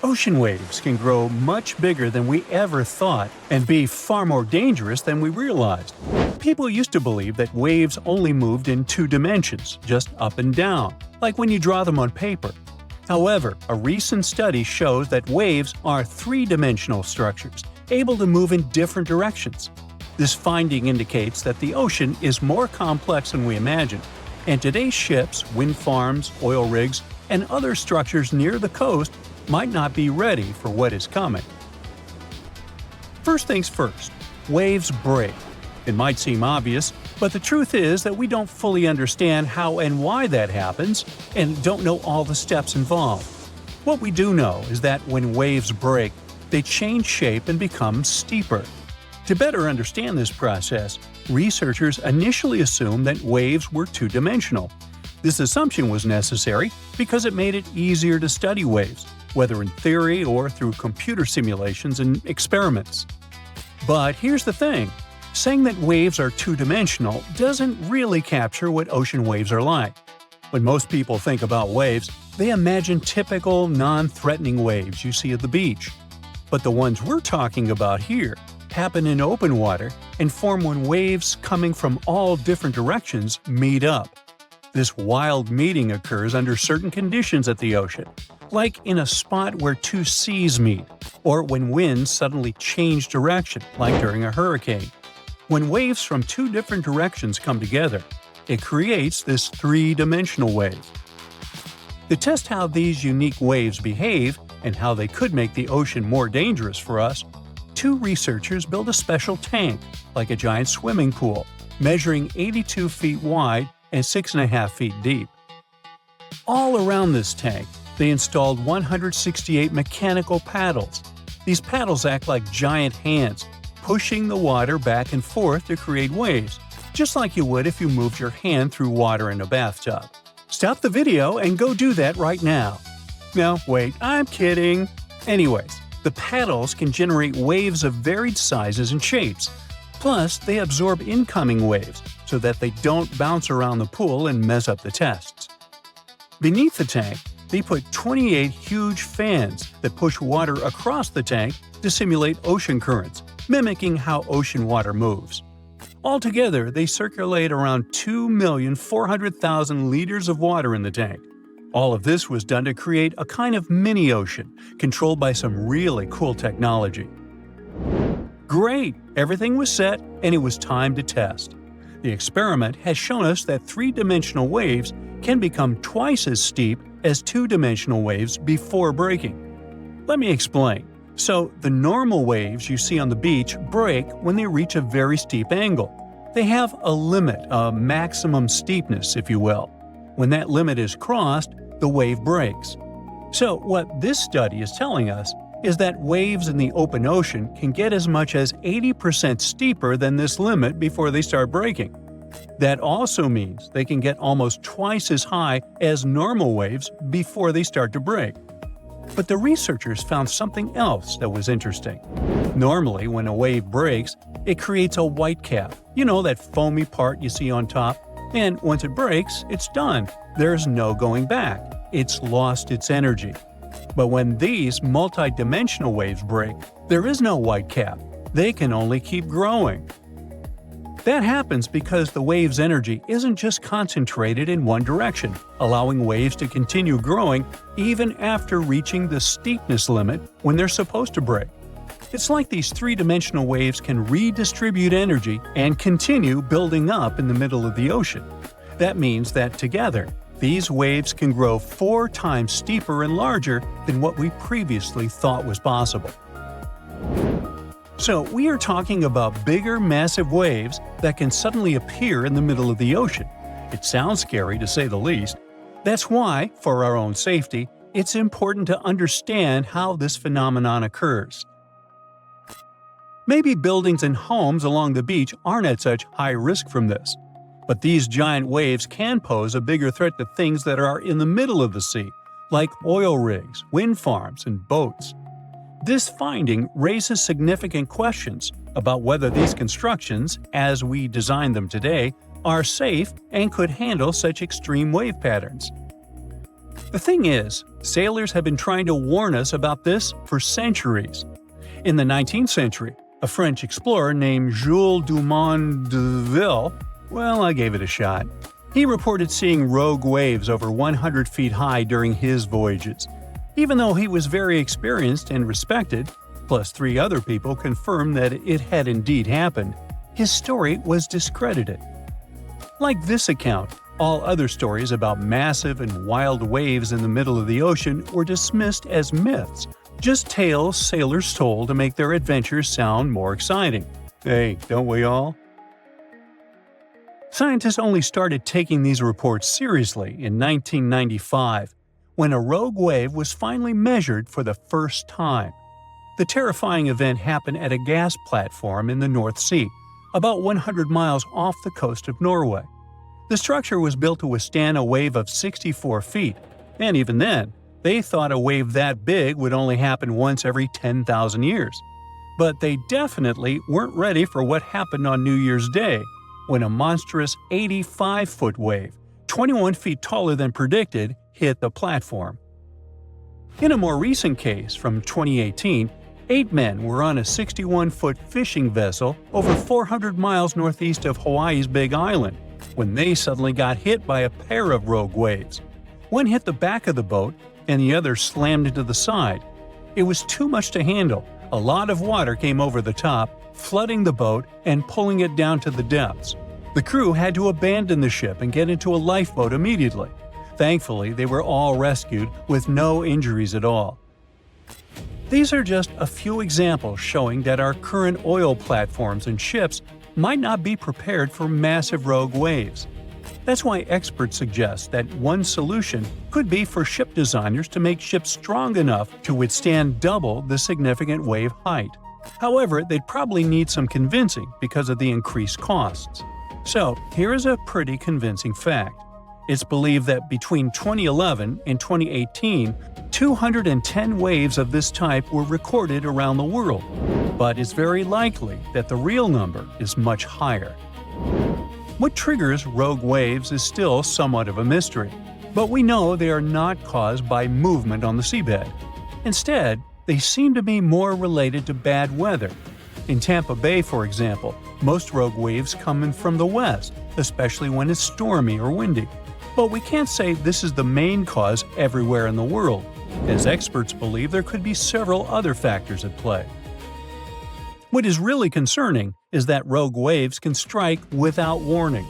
Ocean waves can grow much bigger than we ever thought and be far more dangerous than we realized. People used to believe that waves only moved in two dimensions, just up and down, like when you draw them on paper. However, a recent study shows that waves are three-dimensional structures, able to move in different directions. This finding indicates that the ocean is more complex than we imagined, and today's ships, wind farms, oil rigs, and other structures near the coast might not be ready for what is coming. First things first, waves break. It might seem obvious, but the truth is that we don't fully understand how and why that happens and don't know all the steps involved. What we do know is that when waves break, they change shape and become steeper. To better understand this process, researchers initially assumed that waves were two-dimensional. This assumption was necessary because it made it easier to study waves, whether in theory or through computer simulations and experiments. But here's the thing. Saying that waves are two-dimensional doesn't really capture what ocean waves are like. When most people think about waves, they imagine typical, non-threatening waves you see at the beach. But the ones we're talking about here happen in open water and form when waves coming from all different directions meet up. This wild meeting occurs under certain conditions at the ocean, like in a spot where two seas meet, or when winds suddenly change direction, like during a hurricane. When waves from two different directions come together, it creates this three-dimensional wave. To test how these unique waves behave and how they could make the ocean more dangerous for us, two researchers built a special tank, like a giant swimming pool, measuring 82 feet wide and 6.5 feet deep. All around this tank, they installed 168 mechanical paddles. These paddles act like giant hands, pushing the water back and forth to create waves, just like you would if you moved your hand through water in a bathtub. Stop the video and go do that right now. No, wait, I'm kidding. Anyways, the paddles can generate waves of varied sizes and shapes. Plus, they absorb incoming waves so that they don't bounce around the pool and mess up the tests. Beneath the tank, they put 28 huge fans that push water across the tank to simulate ocean currents, mimicking how ocean water moves. Altogether, they circulate around 2,400,000 liters of water in the tank. All of this was done to create a kind of mini-ocean, controlled by some really cool technology. Great! Everything was set, and it was time to test. The experiment has shown us that three-dimensional waves can become twice as steep as two-dimensional waves before breaking. Let me explain. So, the normal waves you see on the beach break when they reach a very steep angle. They have a limit, a maximum steepness, if you will. When that limit is crossed, the wave breaks. So, what this study is telling us is that waves in the open ocean can get as much as 80% steeper than this limit before they start breaking. That also means they can get almost twice as high as normal waves before they start to break. But the researchers found something else that was interesting. Normally, when a wave breaks, it creates a white cap, that foamy part you see on top, and once it breaks, it's done. There's no going back. It's lost its energy. But when these multi-dimensional waves break, there is no white cap. They can only keep growing. That happens because the wave's energy isn't just concentrated in one direction, allowing waves to continue growing even after reaching the steepness limit when they're supposed to break. It's like these three-dimensional waves can redistribute energy and continue building up in the middle of the ocean. That means that together, these waves can grow 4 times steeper and larger than what we previously thought was possible. So, we are talking about bigger, massive waves that can suddenly appear in the middle of the ocean. It sounds scary to say the least. That's why, for our own safety, it's important to understand how this phenomenon occurs. Maybe buildings and homes along the beach aren't at such high risk from this. But these giant waves can pose a bigger threat to things that are in the middle of the sea, like oil rigs, wind farms, and boats. This finding raises significant questions about whether these constructions, as we design them today, are safe and could handle such extreme wave patterns. The thing is, sailors have been trying to warn us about this for centuries. In the 19th century, a French explorer named Jules Dumont d'Urville, well, I gave it a shot. He reported seeing rogue waves over 100 feet high during his voyages. Even though he was very experienced and respected, plus 3 other people confirmed that it had indeed happened, his story was discredited. Like this account, all other stories about massive and wild waves in the middle of the ocean were dismissed as myths, just tales sailors told to make their adventures sound more exciting. Hey, don't we all? Scientists only started taking these reports seriously in 1995, when a rogue wave was finally measured for the first time. The terrifying event happened at a gas platform in the North Sea, about 100 miles off the coast of Norway. The structure was built to withstand a wave of 64 feet, and even then, they thought a wave that big would only happen once every 10,000 years. But they definitely weren't ready for what happened on New Year's Day, when a monstrous 85-foot wave, 21 feet taller than predicted, hit the platform. In a more recent case from 2018, 8 men were on a 61-foot fishing vessel over 400 miles northeast of Hawaii's Big Island, when they suddenly got hit by a pair of rogue waves. One hit the back of the boat, and the other slammed into the side. It was too much to handle. A lot of water came over the top, flooding the boat and pulling it down to the depths. The crew had to abandon the ship and get into a lifeboat immediately. Thankfully, they were all rescued with no injuries at all. These are just a few examples showing that our current oil platforms and ships might not be prepared for massive rogue waves. That's why experts suggest that one solution could be for ship designers to make ships strong enough to withstand double the significant wave height. However, they'd probably need some convincing because of the increased costs. So, here is a pretty convincing fact. It's believed that between 2011 and 2018, 210 waves of this type were recorded around the world, but it's very likely that the real number is much higher. What triggers rogue waves is still somewhat of a mystery, but we know they are not caused by movement on the seabed. Instead, they seem to be more related to bad weather. In Tampa Bay, for example, most rogue waves come in from the west, especially when it's stormy or windy. But we can't say this is the main cause everywhere in the world, as experts believe there could be several other factors at play. What is really concerning is that rogue waves can strike without warning.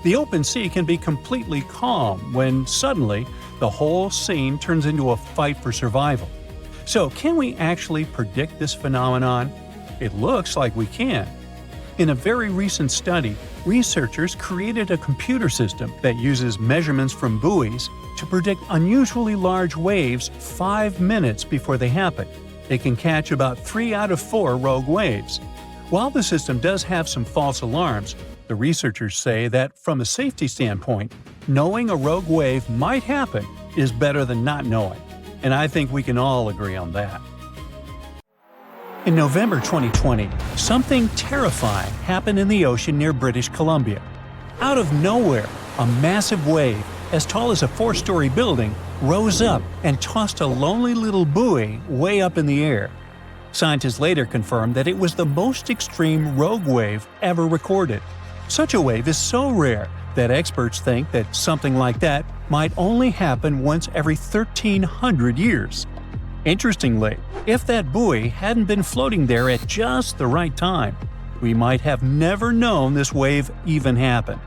The open sea can be completely calm when suddenly the whole scene turns into a fight for survival. So, can we actually predict this phenomenon? It looks like we can. In a very recent study, researchers created a computer system that uses measurements from buoys to predict unusually large waves 5 minutes before they happen. It can catch about 3 out of 4 rogue waves. While the system does have some false alarms, the researchers say that from a safety standpoint, knowing a rogue wave might happen is better than not knowing. And I think we can all agree on that. In November 2020, something terrifying happened in the ocean near British Columbia. Out of nowhere, a massive wave, as tall as a 4-story building, rose up and tossed a lonely little buoy way up in the air. Scientists later confirmed that it was the most extreme rogue wave ever recorded. Such a wave is so rare that experts think that something like that might only happen once every 1,300 years. Interestingly, if that buoy hadn't been floating there at just the right time, we might have never known this wave even happened.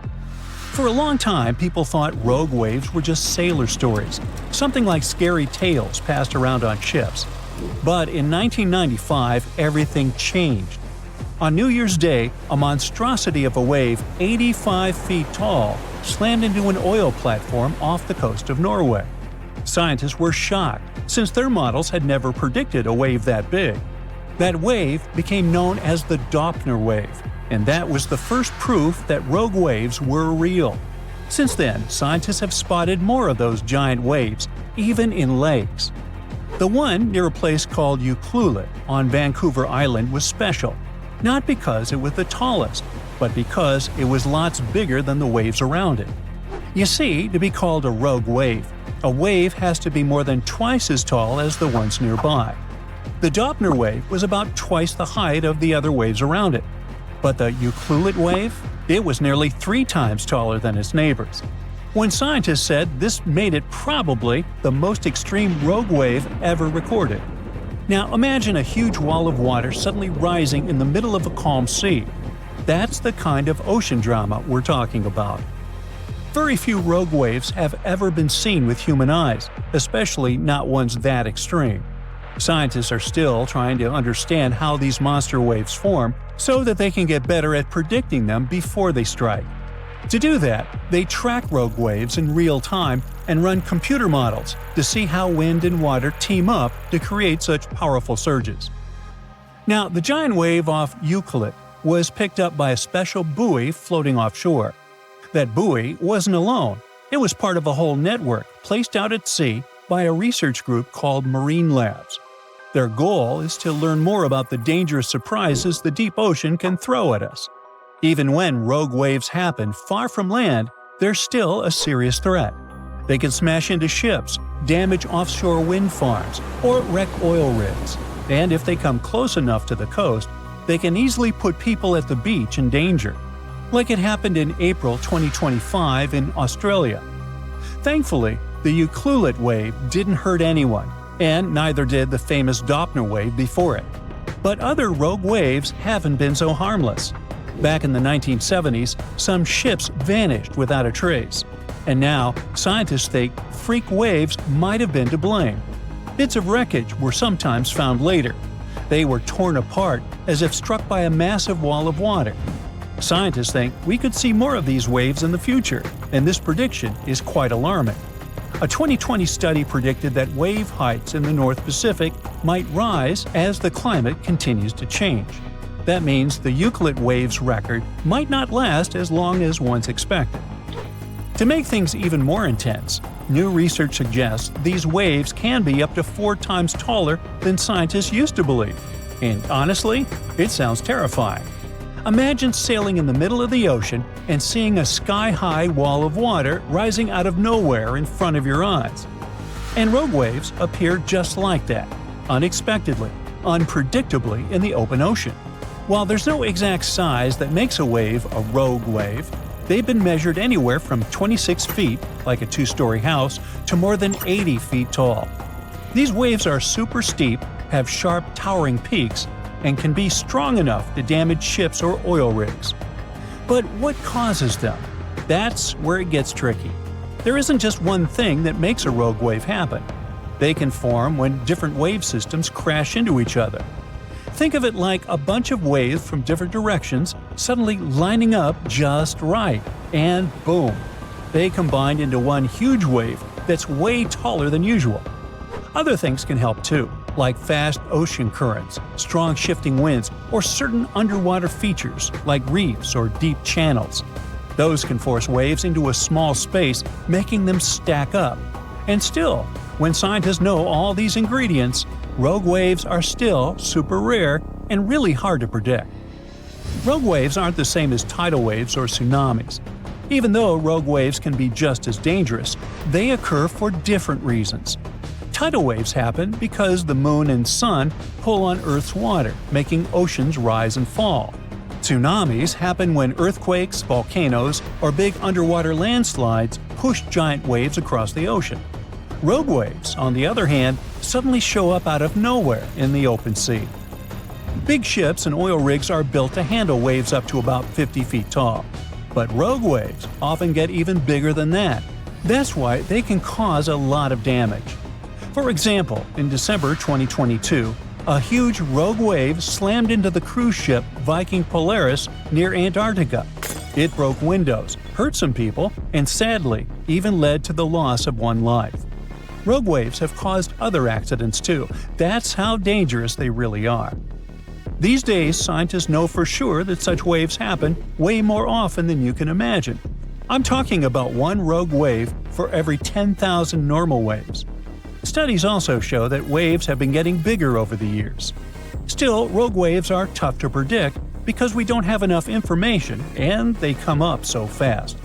For a long time, people thought rogue waves were just sailor stories, something like scary tales passed around on ships. But in 1995, everything changed. On New Year's Day, a monstrosity of a wave 85 feet tall slammed into an oil platform off the coast of Norway. Scientists were shocked, since their models had never predicted a wave that big. That wave became known as the Doppler wave, and that was the first proof that rogue waves were real. Since then, scientists have spotted more of those giant waves, even in lakes. The one near a place called Ucluelet on Vancouver Island was special, not because it was the tallest, but because it was lots bigger than the waves around it. You see, to be called a rogue wave, A wave has to be more than twice as tall as the ones nearby. The Doppler wave was about twice the height of the other waves around it. But the Ucluelet wave? It was nearly 3 times taller than its neighbors. When scientists said this made it probably the most extreme rogue wave ever recorded. Now imagine a huge wall of water suddenly rising in the middle of a calm sea. That's the kind of ocean drama we're talking about. Very few rogue waves have ever been seen with human eyes, especially not ones that extreme. Scientists are still trying to understand how these monster waves form so that they can get better at predicting them before they strike. To do that, they track rogue waves in real time and run computer models to see how wind and water team up to create such powerful surges. Now, the giant wave off Ucluelet was picked up by a special buoy floating offshore. That buoy wasn't alone. It was part of a whole network placed out at sea by a research group called Marine Labs. Their goal is to learn more about the dangerous surprises the deep ocean can throw at us. Even when rogue waves happen far from land, they're still a serious threat. They can smash into ships, damage offshore wind farms, or wreck oil rigs. And if they come close enough to the coast, they can easily put people at the beach in danger, like it happened in April 2025 in Australia. Thankfully, the Ucluelet wave didn't hurt anyone, and neither did the famous Doppler wave before it. But other rogue waves haven't been so harmless. Back in the 1970s, some ships vanished without a trace. And now, scientists think freak waves might have been to blame. Bits of wreckage were sometimes found later. They were torn apart as if struck by a massive wall of water. Scientists think we could see more of these waves in the future, and this prediction is quite alarming. A 2020 study predicted that wave heights in the North Pacific might rise as the climate continues to change. That means the Ucluelet wave's record might not last as long as once expected. To make things even more intense, new research suggests these waves can be up to 4 times taller than scientists used to believe. And honestly, it sounds terrifying. Imagine sailing in the middle of the ocean and seeing a sky-high wall of water rising out of nowhere in front of your eyes. And rogue waves appear just like that, unexpectedly, unpredictably in the open ocean. While there's no exact size that makes a wave a rogue wave, they've been measured anywhere from 26 feet, like a 2-story house, to more than 80 feet tall. These waves are super steep, have sharp, towering peaks, and can be strong enough to damage ships or oil rigs. But what causes them? That's where it gets tricky. There isn't just one thing that makes a rogue wave happen. They can form when different wave systems crash into each other. Think of it like a bunch of waves from different directions suddenly lining up just right, and boom! They combined into one huge wave that's way taller than usual. Other things can help too, like fast ocean currents, strong shifting winds, or certain underwater features like reefs or deep channels. Those can force waves into a small space, making them stack up. And still, when scientists know all these ingredients, rogue waves are still super rare and really hard to predict. Rogue waves aren't the same as tidal waves or tsunamis. Even though rogue waves can be just as dangerous, they occur for different reasons. Tidal waves happen because the moon and sun pull on Earth's water, making oceans rise and fall. Tsunamis happen when earthquakes, volcanoes, or big underwater landslides push giant waves across the ocean. Rogue waves, on the other hand, suddenly show up out of nowhere in the open sea. Big ships and oil rigs are built to handle waves up to about 50 feet tall. But rogue waves often get even bigger than that. That's why they can cause a lot of damage. For example, in December 2022, a huge rogue wave slammed into the cruise ship Viking Polaris near Antarctica. It broke windows, hurt some people, and sadly, even led to the loss of one life. Rogue waves have caused other accidents too. That's how dangerous they really are. These days, scientists know for sure that such waves happen way more often than you can imagine. I'm talking about one rogue wave for every 10,000 normal waves. Studies also show that waves have been getting bigger over the years. Still, rogue waves are tough to predict because we don't have enough information and they come up so fast.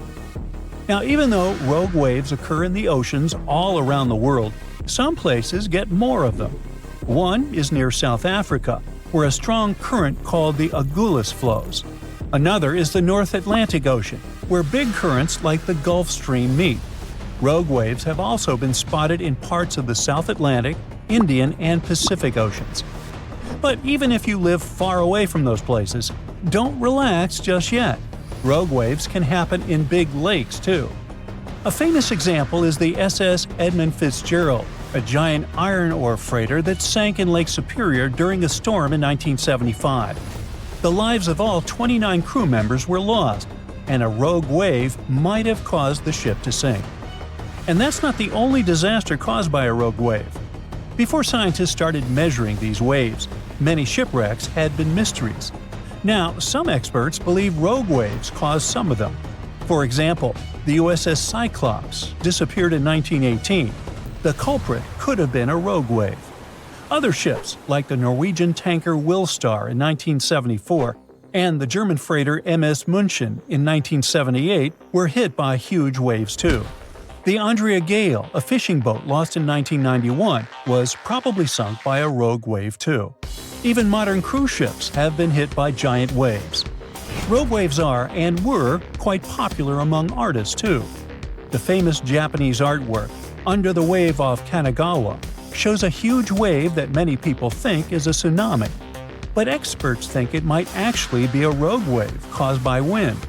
Now, even though rogue waves occur in the oceans all around the world, some places get more of them. One is near South Africa, where a strong current called the Agulhas flows. Another is the North Atlantic Ocean, where big currents like the Gulf Stream meet. Rogue waves have also been spotted in parts of the South Atlantic, Indian, and Pacific Oceans. But even if you live far away from those places, don't relax just yet. Rogue waves can happen in big lakes, too. A famous example is the SS Edmund Fitzgerald, a giant iron ore freighter that sank in Lake Superior during a storm in 1975. The lives of all 29 crew members were lost, and a rogue wave might have caused the ship to sink. And that's not the only disaster caused by a rogue wave. Before scientists started measuring these waves, many shipwrecks had been mysteries. Now, some experts believe rogue waves caused some of them. For example, the USS Cyclops disappeared in 1918. The culprit could have been a rogue wave. Other ships, like the Norwegian tanker Wilstar in 1974 and the German freighter MS München in 1978, were hit by huge waves too. The Andrea Gale, a fishing boat lost in 1991, was probably sunk by a rogue wave too. Even modern cruise ships have been hit by giant waves. Rogue waves are, and were, quite popular among artists too. The famous Japanese artwork, Under the Wave off Kanagawa, shows a huge wave that many people think is a tsunami. But experts think it might actually be a rogue wave caused by wind.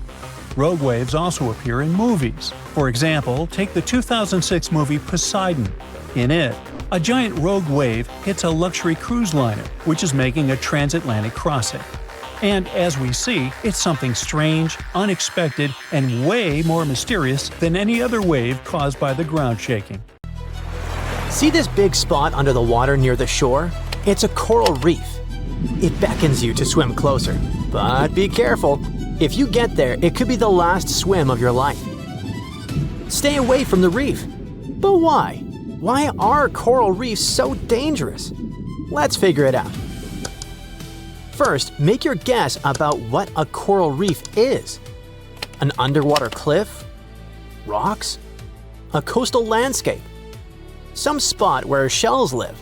Rogue waves also appear in movies. For example, take the 2006 movie Poseidon. In it, a giant rogue wave hits a luxury cruise liner, which is making a transatlantic crossing. And as we see, it's something strange, unexpected, and way more mysterious than any other wave caused by the ground shaking. See this big spot under the water near the shore? It's a coral reef. It beckons you to swim closer. But be careful. If you get there, it could be the last swim of your life. Stay away from the reef. But why? Why are coral reefs so dangerous? Let's figure it out. First, make your guess about what a coral reef is. An underwater cliff? Rocks? A coastal landscape? Some spot where shells live?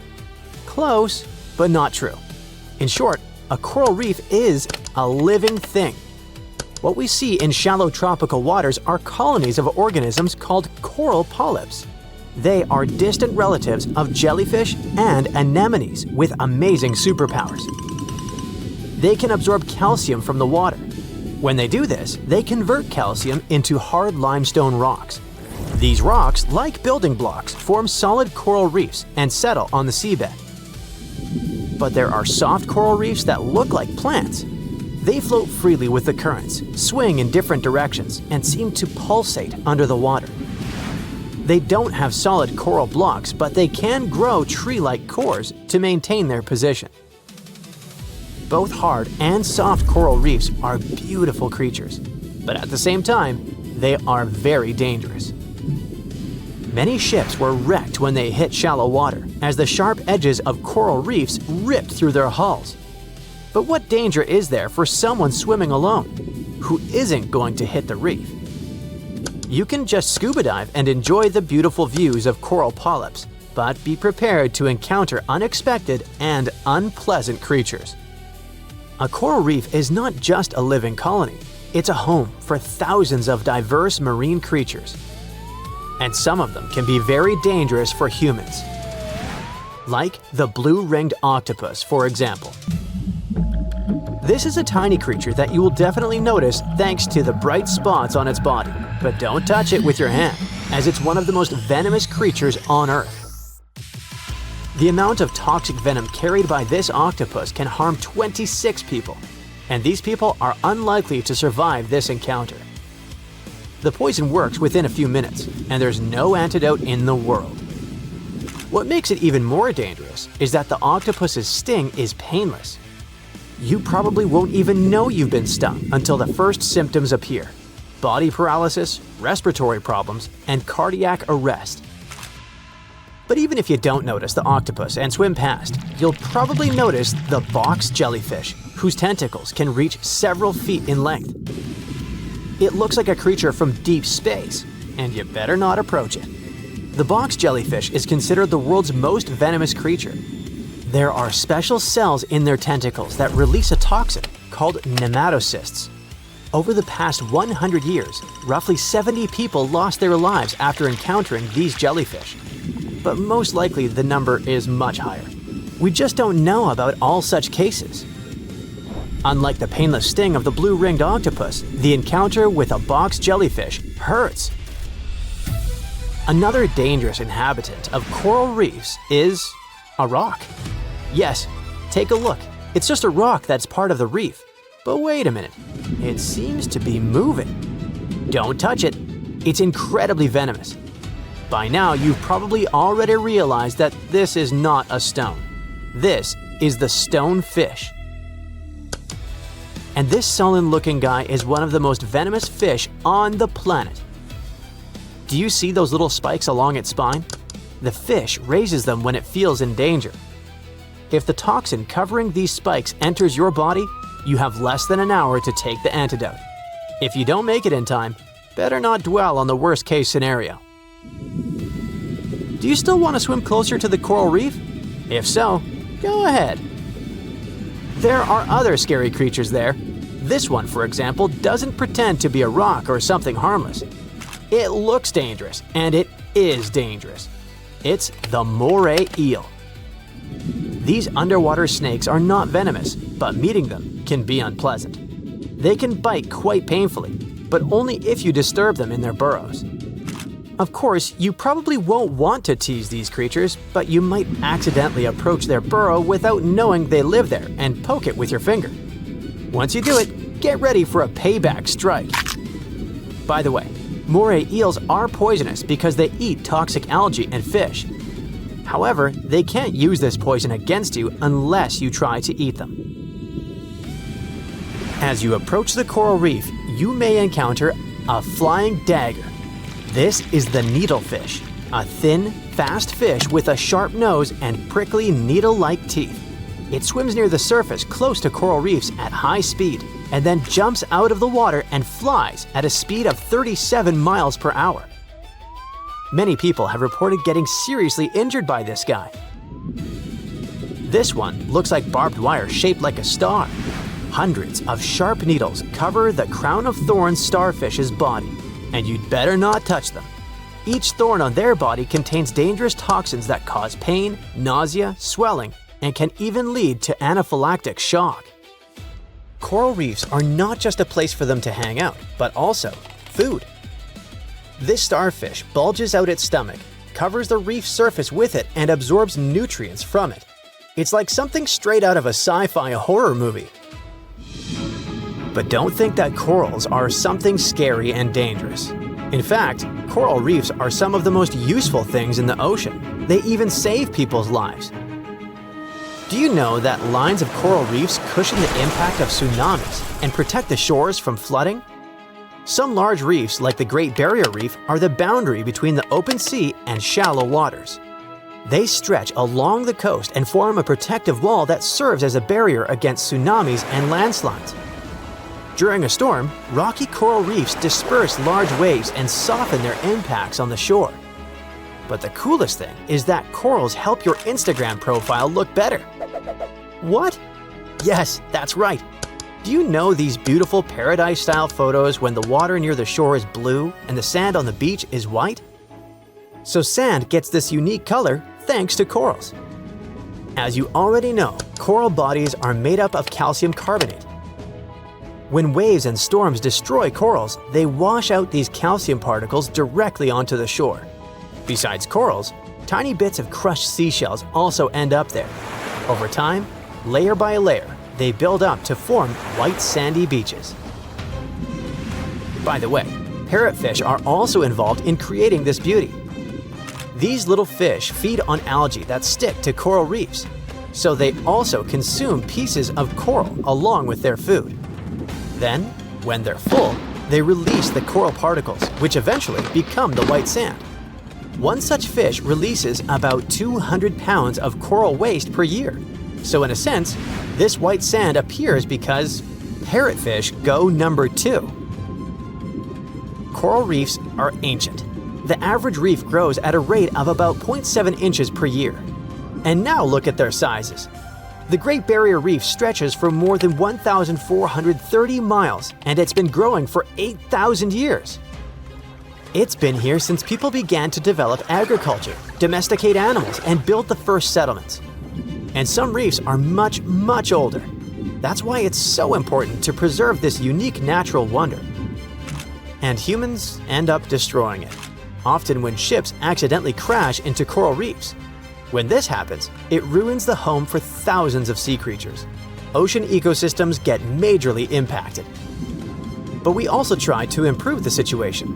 Close, but not true. In short, a coral reef is a living thing. What we see in shallow tropical waters are colonies of organisms called coral polyps. They are distant relatives of jellyfish and anemones with amazing superpowers. They can absorb calcium from the water. When they do this, they convert calcium into hard limestone rocks. These rocks, like building blocks, form solid coral reefs and settle on the seabed. But there are soft coral reefs that look like plants. They float freely with the currents, swing in different directions, and seem to pulsate under the water. They don't have solid coral blocks, but they can grow tree-like cores to maintain their position. Both hard and soft coral reefs are beautiful creatures, but at the same time, they are very dangerous. Many ships were wrecked when they hit shallow water, as the sharp edges of coral reefs ripped through their hulls. But what danger is there for someone swimming alone, who isn't going to hit the reef? You can just scuba dive and enjoy the beautiful views of coral polyps, but be prepared to encounter unexpected and unpleasant creatures. A coral reef is not just a living colony, it's a home for thousands of diverse marine creatures. And some of them can be very dangerous for humans. Like the blue-ringed octopus, for example. This is a tiny creature that you will definitely notice thanks to the bright spots on its body, but don't touch it with your hand, as it's one of the most venomous creatures on Earth. The amount of toxic venom carried by this octopus can harm 26 people, and these people are unlikely to survive this encounter. The poison works within a few minutes, and there's no antidote in the world. What makes it even more dangerous is that the octopus's sting is painless. You probably won't even know you've been stung until the first symptoms appear: body paralysis, respiratory problems, and cardiac arrest. But even if you don't notice the octopus and swim past, you'll probably notice the box jellyfish, whose tentacles can reach several feet in length. It looks like a creature from deep space, and you better not approach it. The box jellyfish is considered the world's most venomous creature. There are special cells in their tentacles that release a toxin called nematocysts. Over the past 100 years, roughly 70 people lost their lives after encountering these jellyfish. But most likely the number is much higher. We just don't know about all such cases. Unlike the painless sting of the blue-ringed octopus, the encounter with a box jellyfish hurts. Another dangerous inhabitant of coral reefs is a rock. Yes, take a look. It's just a rock that's part of the reef. But wait a minute, it seems to be moving. Don't touch it. It's incredibly venomous. By now, you've probably already realized that this is not a stone. This is the stonefish. And this sullen-looking guy is one of the most venomous fish on the planet. Do you see those little spikes along its spine? The fish raises them when it feels in danger. If the toxin covering these spikes enters your body, you have less than an hour to take the antidote. If you don't make it in time, better not dwell on the worst-case scenario. Do you still want to swim closer to the coral reef? If so, go ahead. There are other scary creatures there. This one, for example, doesn't pretend to be a rock or something harmless. It looks dangerous, and it is dangerous. It's the moray eel. These underwater snakes are not venomous, but meeting them can be unpleasant. They can bite quite painfully, but only if you disturb them in their burrows. Of course, you probably won't want to tease these creatures, but you might accidentally approach their burrow without knowing they live there and poke it with your finger. Once you do it, get ready for a payback strike. By the way, moray eels are poisonous because they eat toxic algae and fish. However, they can't use this poison against you unless you try to eat them. As you approach the coral reef, you may encounter a flying dagger. This is the needlefish, a thin, fast fish with a sharp nose and prickly needle-like teeth. It swims near the surface close to coral reefs at high speed and then jumps out of the water and flies at a speed of 37 miles per hour. Many people have reported getting seriously injured by this guy. This one looks like barbed wire shaped like a star. Hundreds of sharp needles cover the crown of thorns starfish's body, and you'd better not touch them. Each thorn on their body contains dangerous toxins that cause pain, nausea, swelling, and can even lead to anaphylactic shock. Coral reefs are not just a place for them to hang out, but also food. This starfish bulges out its stomach, covers the reef surface with it, and absorbs nutrients from it. It's like something straight out of a sci-fi horror movie. But don't think that corals are something scary and dangerous. In fact, coral reefs are some of the most useful things in the ocean. They even save people's lives. Do you know that lines of coral reefs cushion the impact of tsunamis and protect the shores from flooding? Some large reefs, like the Great Barrier Reef, are the boundary between the open sea and shallow waters. They stretch along the coast and form a protective wall that serves as a barrier against tsunamis and landslides. During a storm, rocky coral reefs disperse large waves and soften their impacts on the shore. But the coolest thing is that corals help your Instagram profile look better. What? Yes, that's right. Do you know these beautiful paradise-style photos when the water near the shore is blue and the sand on the beach is white? So sand gets this unique color thanks to corals. As you already know, coral bodies are made up of calcium carbonate. When waves and storms destroy corals, they wash out these calcium particles directly onto the shore. Besides corals, tiny bits of crushed seashells also end up there. Over time, layer by layer, they build up to form white sandy beaches. By the way, parrotfish are also involved in creating this beauty. These little fish feed on algae that stick to coral reefs, so they also consume pieces of coral along with their food. Then, when they're full, they release the coral particles, which eventually become the white sand. One such fish releases about 200 pounds of coral waste per year. So in a sense, this white sand appears because parrotfish go number 2. Coral reefs are ancient. the average reef grows at a rate of about 0.7 inches per year. And now look at their sizes. The Great Barrier Reef stretches for more than 1,430 miles, and it's been growing for 8,000 years. It's been here since people began to develop agriculture, domesticate animals, and build the first settlements. And some reefs are much, much older. That's why it's so important to preserve this unique natural wonder. And humans end up destroying it, often when ships accidentally crash into coral reefs. When this happens, it ruins the home for thousands of sea creatures. Ocean ecosystems get majorly impacted. But we also try to improve the situation.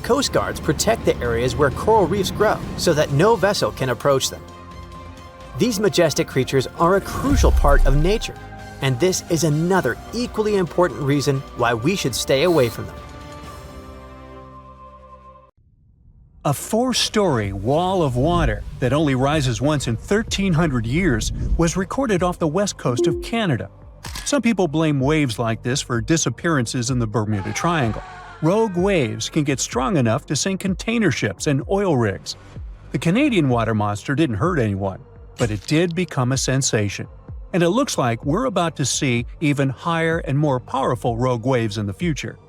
Coast guards protect the areas where coral reefs grow so that no vessel can approach them. These majestic creatures are a crucial part of nature, and this is another equally important reason why we should stay away from them. A 4-story wall of water that only rises once in 1,300 years was recorded off the west coast of Canada. Some people blame waves like this for disappearances in the Bermuda Triangle. Rogue waves can get strong enough to sink container ships and oil rigs. The Canadian water monster didn't hurt anyone, but it did become a sensation. And it looks like we're about to see even higher and more powerful rogue waves in the future.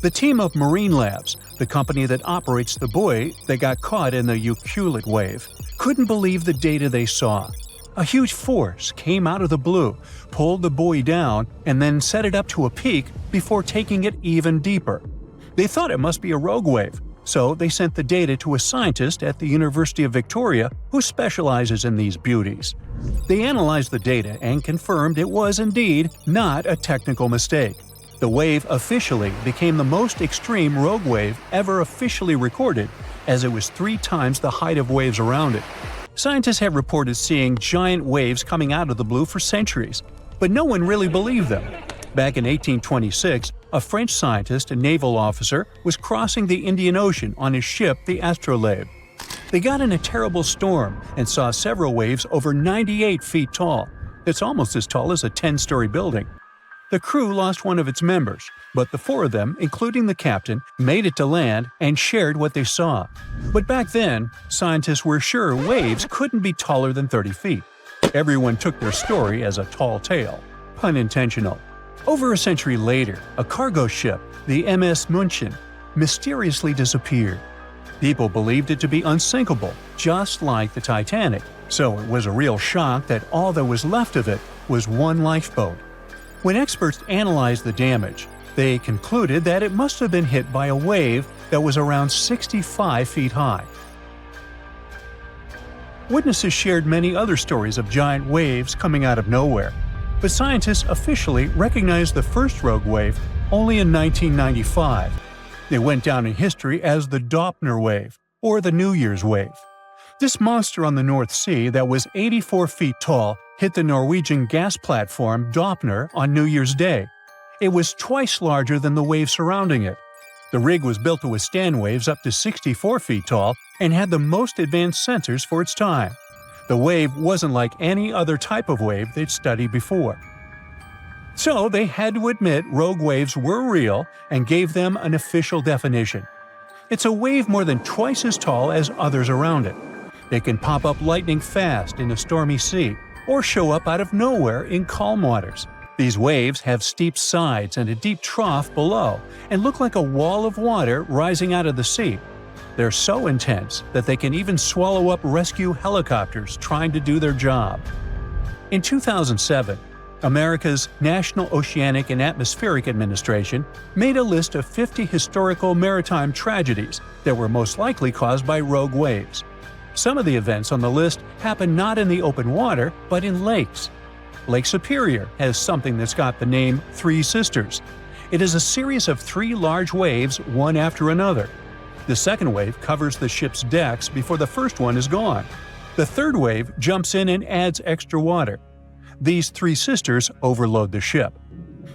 The team of Marine Labs, the company that operates the buoy that got caught in the Ucluelet wave, couldn't believe the data they saw. A huge force came out of the blue, pulled the buoy down, and then set it up to a peak before taking it even deeper. They thought it must be a rogue wave, so they sent the data to a scientist at the University of Victoria who specializes in these beauties. They analyzed the data and confirmed it was indeed not a technical mistake. The wave officially became the most extreme rogue wave ever officially recorded, as it was 3 times the height of waves around it. Scientists have reported seeing giant waves coming out of the blue for centuries, but no one really believed them. Back in 1826, a French scientist and naval officer was crossing the Indian Ocean on his ship, the Astrolabe. They got in a terrible storm and saw several waves over 98 feet tall. It's almost as tall as a 10-story building. The crew lost one of its members, but the 4 of them, including the captain, made it to land and shared what they saw. But back then, scientists were sure waves couldn't be taller than 30 feet. Everyone took their story as a tall tale. Pun intentional. Over a century later, a cargo ship, the MS München, mysteriously disappeared. People believed it to be unsinkable, just like the Titanic, so it was a real shock that all that was left of it was one lifeboat. When experts analyzed the damage, they concluded that it must have been hit by a wave that was around 65 feet high. Witnesses shared many other stories of giant waves coming out of nowhere, but scientists officially recognized the first rogue wave only in 1995. It went down in history as the Doppler wave, or the New Year's wave. This monster on the North Sea that was 84 feet tall hit the Norwegian gas platform Doppler on New Year's Day. It was twice larger than the wave surrounding it. The rig was built to withstand waves up to 64 feet tall and had the most advanced sensors for its time. The wave wasn't like any other type of wave they'd studied before. So they had to admit rogue waves were real and gave them an official definition. It's a wave more than twice as tall as others around it. It can pop up lightning fast in a stormy sea, or show up out of nowhere in calm waters. These waves have steep sides and a deep trough below, and look like a wall of water rising out of the sea. They're so intense that they can even swallow up rescue helicopters trying to do their job. In 2007, America's National Oceanic and Atmospheric Administration made a list of 50 historical maritime tragedies that were most likely caused by rogue waves. Some of the events on the list happen not in the open water, but in lakes. Lake Superior has something that's got the name Three Sisters. It is a series of 3 large waves, one after another. The second wave covers the ship's decks before the first one is gone. The third wave jumps in and adds extra water. These 3 sisters overload the ship.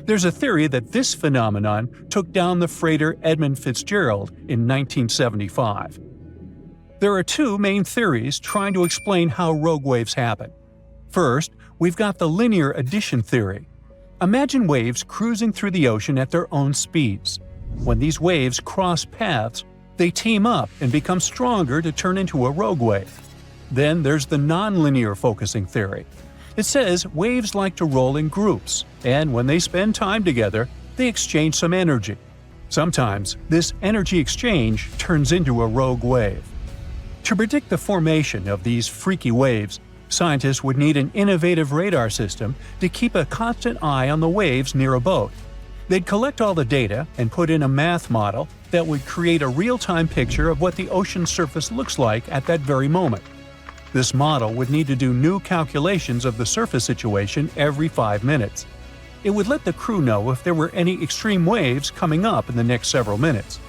There's a theory that this phenomenon took down the freighter Edmund Fitzgerald in 1975. There are 2 main theories trying to explain how rogue waves happen. First, we've got the linear addition theory. Imagine waves cruising through the ocean at their own speeds. When these waves cross paths, They team up and become stronger to turn into a rogue wave. Then there's the nonlinear focusing theory. It says waves like to roll in groups, and when they spend time together, they exchange some energy. Sometimes, this energy exchange turns into a rogue wave. To predict the formation of these freaky waves, scientists would need an innovative radar system to keep a constant eye on the waves near a boat. They'd collect all the data and put in a math model that would create a real-time picture of what the ocean surface looks like at that very moment. This model would need to do new calculations of the surface situation every 5 minutes. It would let the crew know if there were any extreme waves coming up in the next several minutes.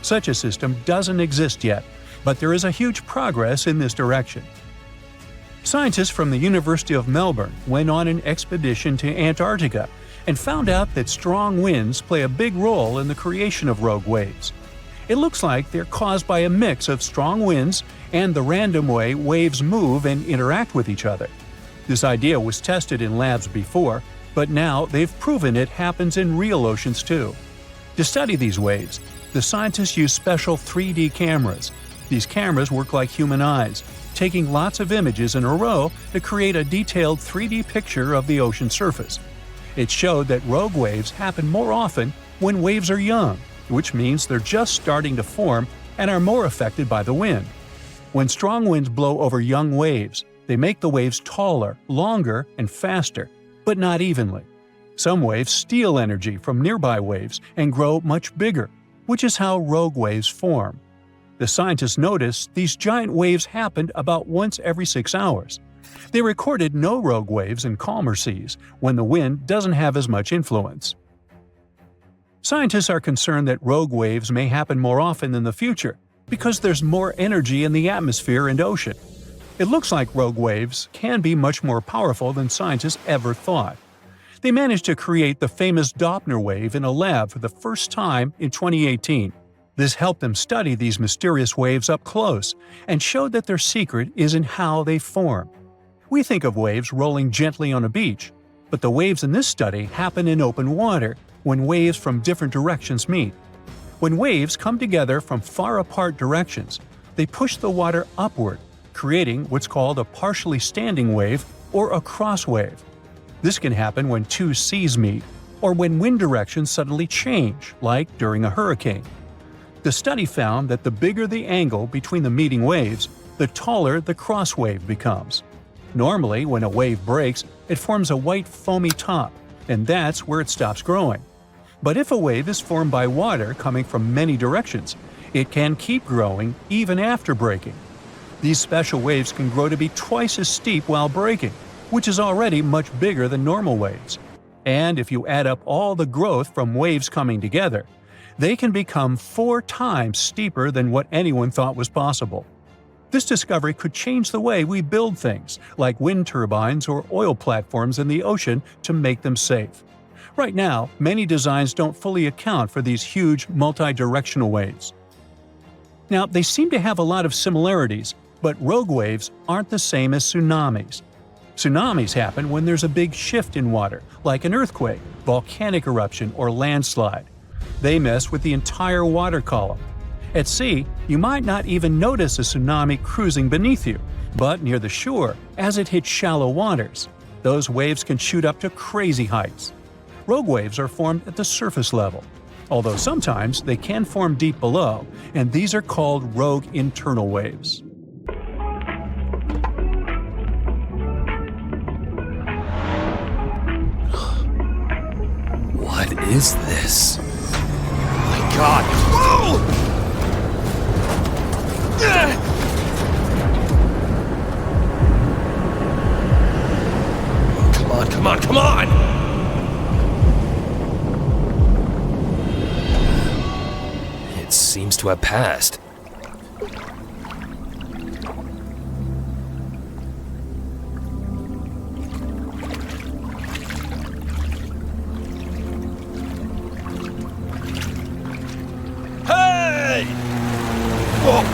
Such a system doesn't exist yet, but there is a huge progress in this direction. Scientists from the University of Melbourne went on an expedition to Antarctica and found out that strong winds play a big role in the creation of rogue waves. It looks like they're caused by a mix of strong winds and the random way waves move and interact with each other. This idea was tested in labs before, but now they've proven it happens in real oceans too. To study these waves, the scientists use special 3D cameras. These cameras work like human eyes, taking lots of images in a row to create a detailed 3D picture of the ocean surface. It showed that rogue waves happen more often when waves are young, which means they're just starting to form and are more affected by the wind. When strong winds blow over young waves, they make the waves taller, longer, and faster, but not evenly. Some waves steal energy from nearby waves and grow much bigger, which is how rogue waves form. The scientists noticed these giant waves happened about once every 6 hours. They recorded no rogue waves in calmer seas, when the wind doesn't have as much influence. Scientists are concerned that rogue waves may happen more often in the future because there's more energy in the atmosphere and ocean. It looks like rogue waves can be much more powerful than scientists ever thought. They managed to create the famous Doppler wave in a lab for the first time in 2018. This helped them study these mysterious waves up close and showed that their secret is in how they form. We think of waves rolling gently on a beach, but the waves in this study happen in open water when waves from different directions meet. When waves come together from far apart directions, they push the water upward, creating what's called a partially standing wave or a cross wave. This can happen when two seas meet, or when wind directions suddenly change, like during a hurricane. The study found that the bigger the angle between the meeting waves, the taller the cross wave becomes. Normally, when a wave breaks, it forms a white foamy top, and that's where it stops growing. But if a wave is formed by water coming from many directions, it can keep growing even after breaking. These special waves can grow to be twice as steep while breaking, which is already much bigger than normal waves. And if you add up all the growth from waves coming together, they can become 4 times steeper than what anyone thought was possible. This discovery could change the way we build things, like wind turbines or oil platforms in the ocean, to make them safe. Right now, many designs don't fully account for these huge multi-directional waves. Now, they seem to have a lot of similarities, but rogue waves aren't the same as tsunamis. Tsunamis happen when there's a big shift in water, like an earthquake, volcanic eruption, or landslide. They mess with the entire water column. At sea, you might not even notice a tsunami cruising beneath you, but near the shore, as it hits shallow waters, those waves can shoot up to crazy heights. Rogue waves are formed at the surface level, although sometimes they can form deep below, and these are called rogue internal waves. What is this? Oh my God! Whoa! Come on, come on, come on! It seems to have passed. Hey! Whoa!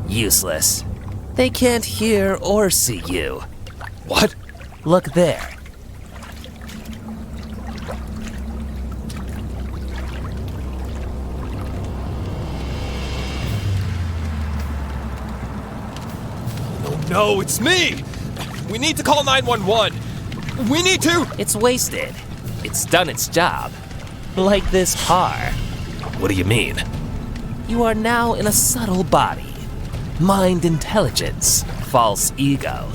Useless. They can't hear or see you. What? Look there. No, it's me! We need to call 911. We need to... It's wasted. It's done its job. Like this car. What do you mean? You are now in a subtle body. Mind intelligence, false ego.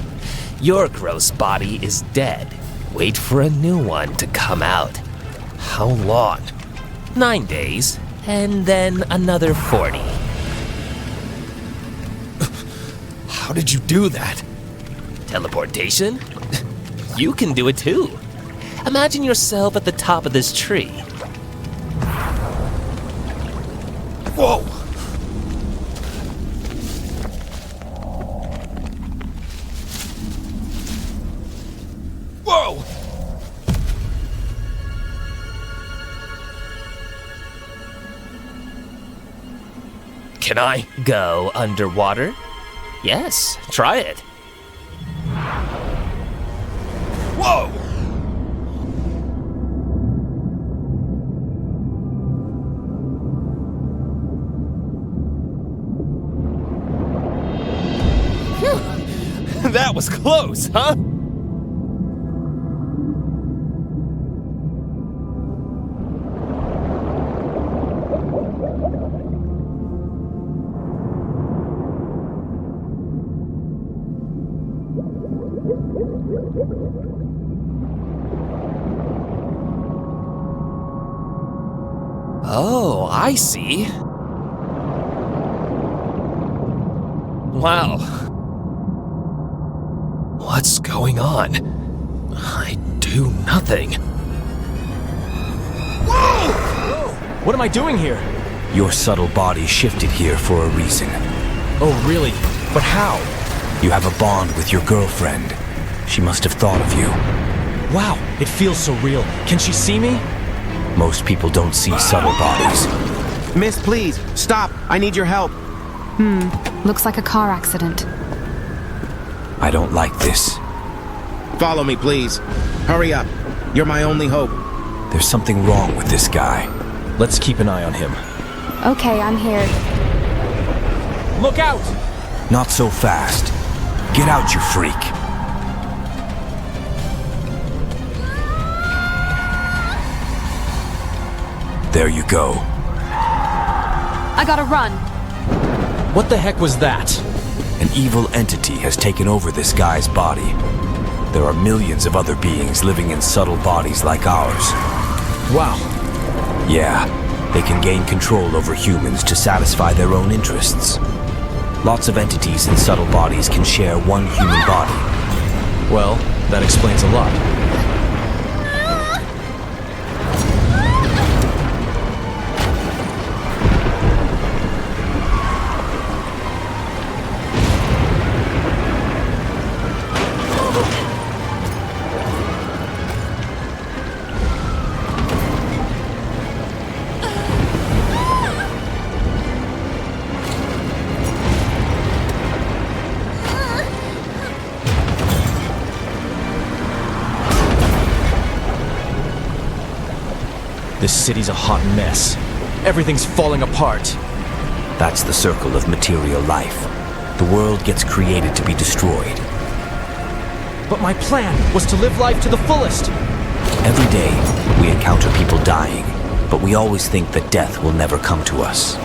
Your gross body is dead. Wait for a new one to come out. How long? 9 days, and then another 40. How did you do that? Teleportation? You can do it too. Imagine yourself at the top of this tree. Whoa! Whoa! Can I go underwater? Yes, try it. Whoa! Phew. That was close, huh? Oh, I see. Wow. What's going on? I do nothing. Whoa! What am I doing here? Your subtle body shifted here for a reason. Oh, really? But how? You have a bond with your girlfriend. She must have thought of you. Wow, it feels so real. Can she see me? Most people don't see subtle bodies. Miss, please, stop. I need your help. Looks like a car accident. I don't like this. Follow me, please. Hurry up. You're my only hope. There's something wrong with this guy. Let's keep an eye on him. Okay, I'm here. Look out! Not so fast. Get out, you freak. There you go. I gotta run. What the heck was that? An evil entity has taken over this guy's body. There are millions of other beings living in subtle bodies like ours. Wow. Yeah, they can gain control over humans to satisfy their own interests. Lots of entities in subtle bodies can share one human body. Well, that explains a lot. This city's a hot mess. Everything's falling apart. That's the circle of material life. The world gets created to be destroyed. But my plan was to live life to the fullest. Every day, we encounter people dying, but we always think that death will never come to us.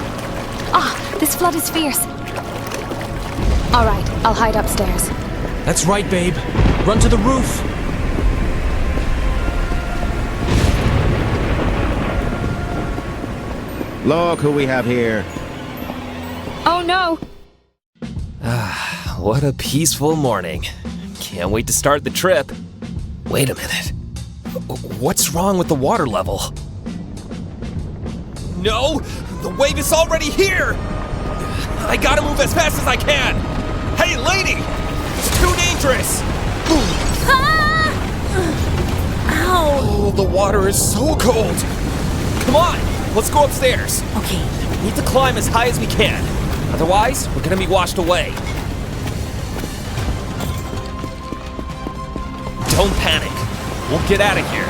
This flood is fierce. All right, I'll hide upstairs. That's right, babe. Run to the roof. Look who we have here. Oh no! What a peaceful morning. Can't wait to start the trip. Wait a minute. What's wrong with the water level? No! The wave is already here! I gotta move as fast as I can! Hey, lady! It's too dangerous! Ow! Oh, the water is so cold! Come on, let's go upstairs. Okay. We need to climb as high as we can. Otherwise, we're gonna be washed away. Don't panic. We'll get out of here.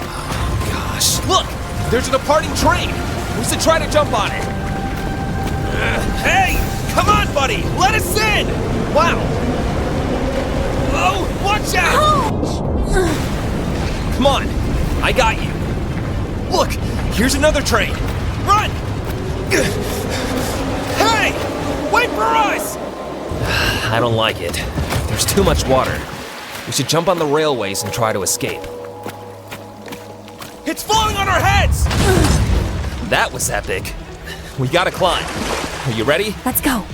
Oh, gosh. Look! There's a departing train! We should try to jump on it. Hey! Come on, buddy! Let us in! Wow! Oh, watch out! Come on, I got you. Look, here's another train. Run! Hey! Wait for us! I don't like it. There's too much water. We should jump on the railways and try to escape. It's falling on our heads! That was epic. We gotta climb. Are you ready? Let's go.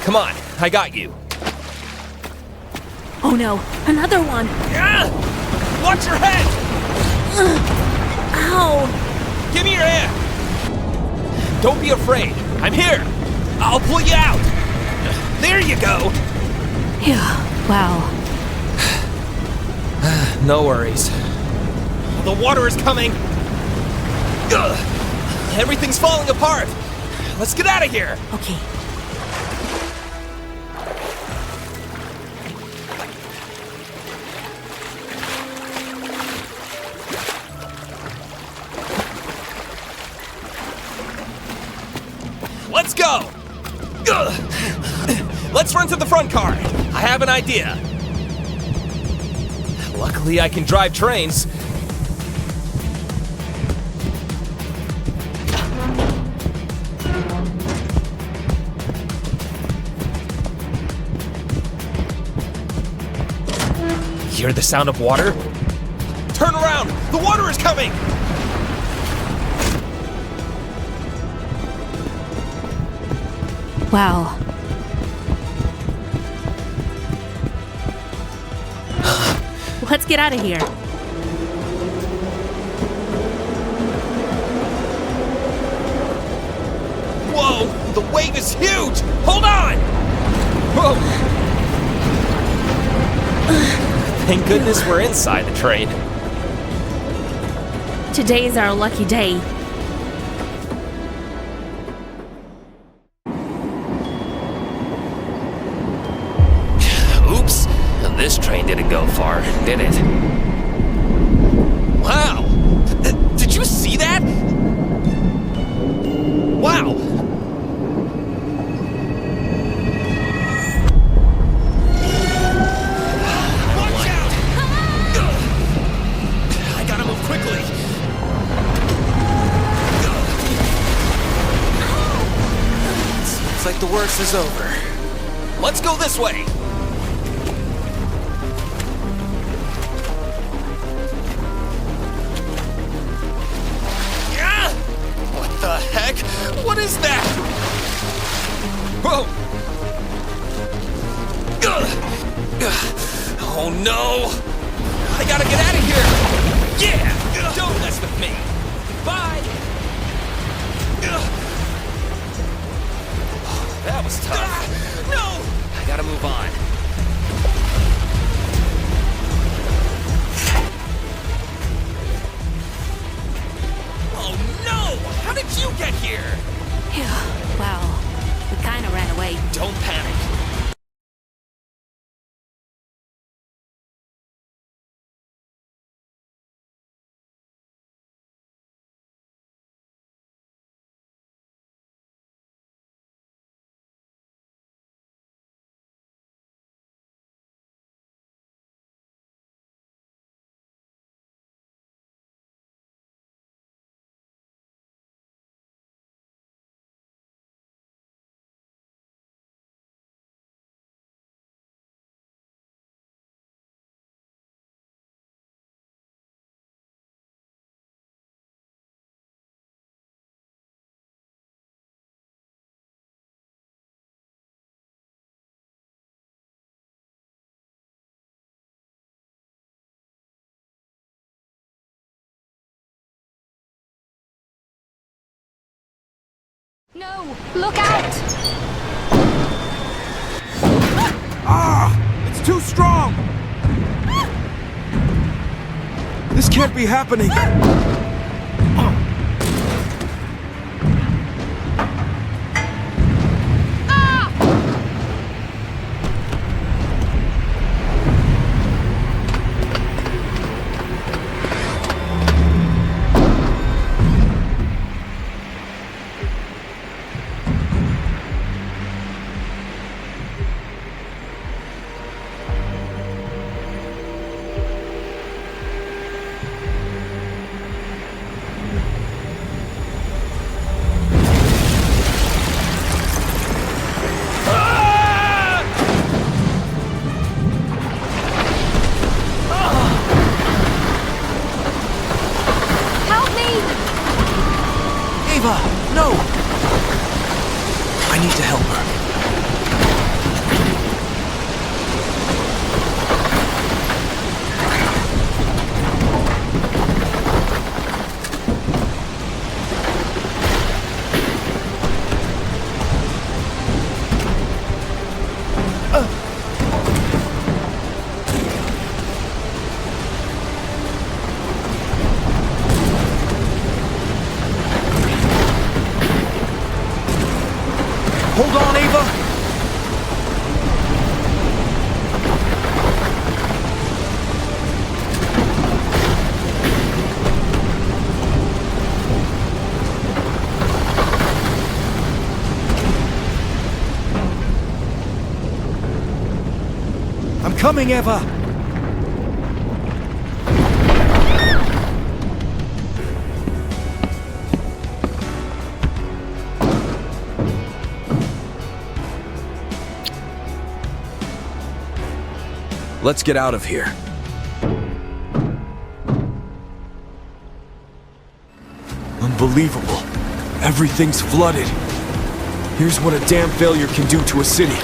Come on, I got you. Oh no, another one. Ah! Watch your head! Ow. Give me your hand! Don't be afraid. I'm here. I'll pull you out. There you go. Yeah, wow. No worries. The water is coming. Ugh. Everything's falling apart. Let's get out of here. Okay. Let's go. Ugh. Let's run to the front car. I have an idea. Luckily, I can drive trains. Hear the sound of water? Turn around. The water is coming. Wow. Let's get out of here. Whoa, the wave is huge. Hold on. Whoa. Thank goodness we're inside the train. Today's our lucky day. Oops, this train didn't go far, did it? Wow. Did you see that? Wow. Watch out. Ugh. I gotta move quickly. Seems like the worst is over. Let's go this way. Yeah! What the heck? What is that? Whoa! Ugh. Ugh. Oh no! I gotta get out of here! Yeah! Don't mess with me! Bye! Ugh. That was tough. No! I gotta move on. Oh no! How did you get here? Yeah, wow. We kind of ran away. Don't panic. No! Look out! Ah! It's too strong! This can't be happening! Ava! No! I need to help her. Hold on, Ava! I'm coming, Eva! Let's get out of here. Unbelievable. Everything's flooded. Here's what a dam failure can do to a city.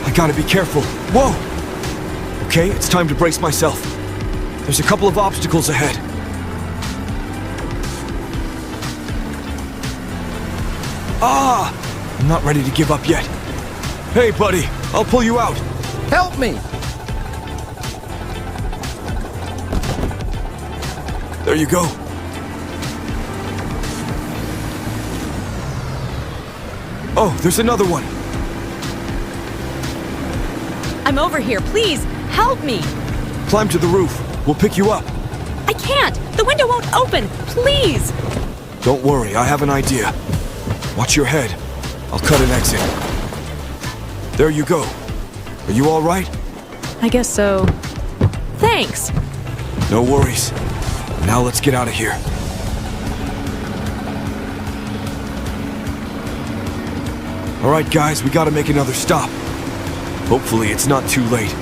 I gotta be careful. Whoa! Okay, it's time to brace myself. There's a couple of obstacles ahead. I'm not ready to give up yet. Hey, buddy, I'll pull you out. Help me! There you go. Oh, there's another one. I'm over here, please, help me! Climb to the roof. We'll pick you up. I can't! The window won't open! Please! Don't worry, I have an idea. Watch your head. I'll cut an exit. There you go. Are you all right? I guess so. Thanks! No worries. Now let's get out of here. All right, guys, we gotta make another stop. Hopefully it's not too late.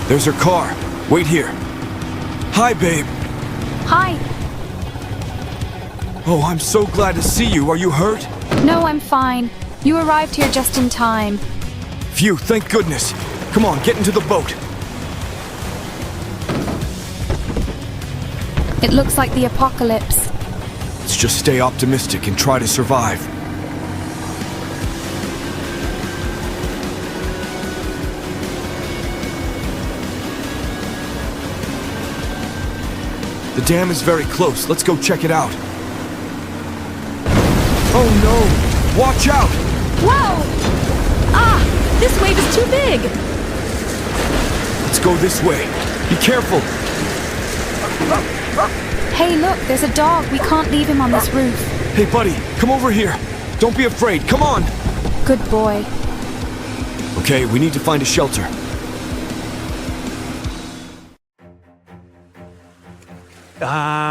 There's her car. Wait here. Hi, babe. Hi. Oh, I'm so glad to see you. Are you hurt? No, I'm fine. You arrived here just in time. Phew, thank goodness. Come on, get into the boat. It looks like the apocalypse. Let's just stay optimistic and try to survive. The dam is very close. Let's go check it out. Oh no! Watch out! Whoa! Ah! This wave is too big! Let's go this way. Be careful! Hey, look, there's a dog. We can't leave him on this roof. Hey, buddy, come over here. Don't be afraid. Come on! Good boy. Okay, we need to find a shelter.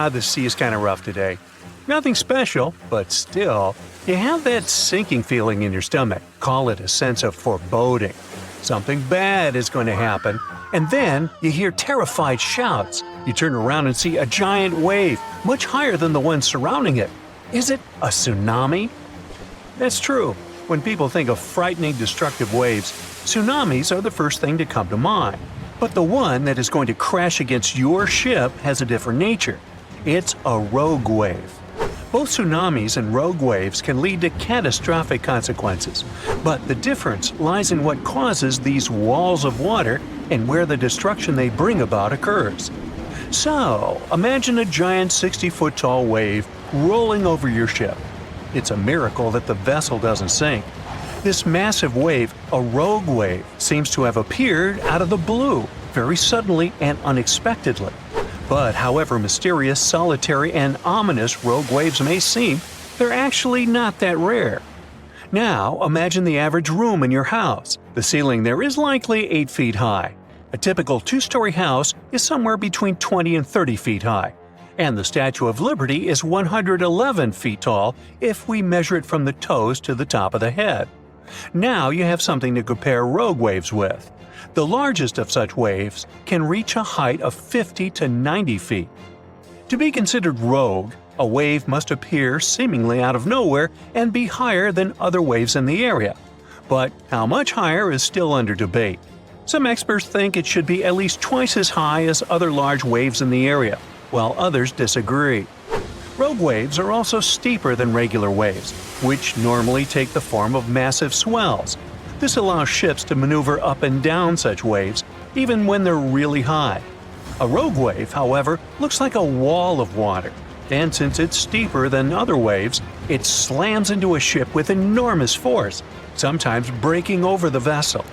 The sea is kind of rough today. Nothing special, but still, you have that sinking feeling in your stomach. Call it a sense of foreboding. Something bad is going to happen, and then you hear terrified shouts. You turn around and see a giant wave, much higher than the one surrounding it. Is it a tsunami? That's true. When people think of frightening, destructive waves, tsunamis are the first thing to come to mind. But the one that is going to crash against your ship has a different nature. It's a rogue wave. Both tsunamis and rogue waves can lead to catastrophic consequences, but the difference lies in what causes these walls of water and where the destruction they bring about occurs. So, imagine a giant 60-foot-tall wave rolling over your ship. It's a miracle that the vessel doesn't sink. This massive wave, a rogue wave, seems to have appeared out of the blue, very suddenly and unexpectedly. But however mysterious, solitary, and ominous rogue waves may seem, they're actually not that rare. Now, imagine the average room in your house. The ceiling there is likely 8 feet high. A typical two-story house is somewhere between 20 and 30 feet high, and the Statue of Liberty is 111 feet tall if we measure it from the toes to the top of the head. Now you have something to compare rogue waves with. The largest of such waves can reach a height of 50 to 90 feet. To be considered rogue, a wave must appear seemingly out of nowhere and be higher than other waves in the area. But how much higher is still under debate. Some experts think it should be at least twice as high as other large waves in the area, while others disagree. Rogue waves are also steeper than regular waves, which normally take the form of massive swells. This allows ships to maneuver up and down such waves, even when they're really high. A rogue wave, however, looks like a wall of water, and since it's steeper than other waves, it slams into a ship with enormous force, sometimes breaking over the vessel.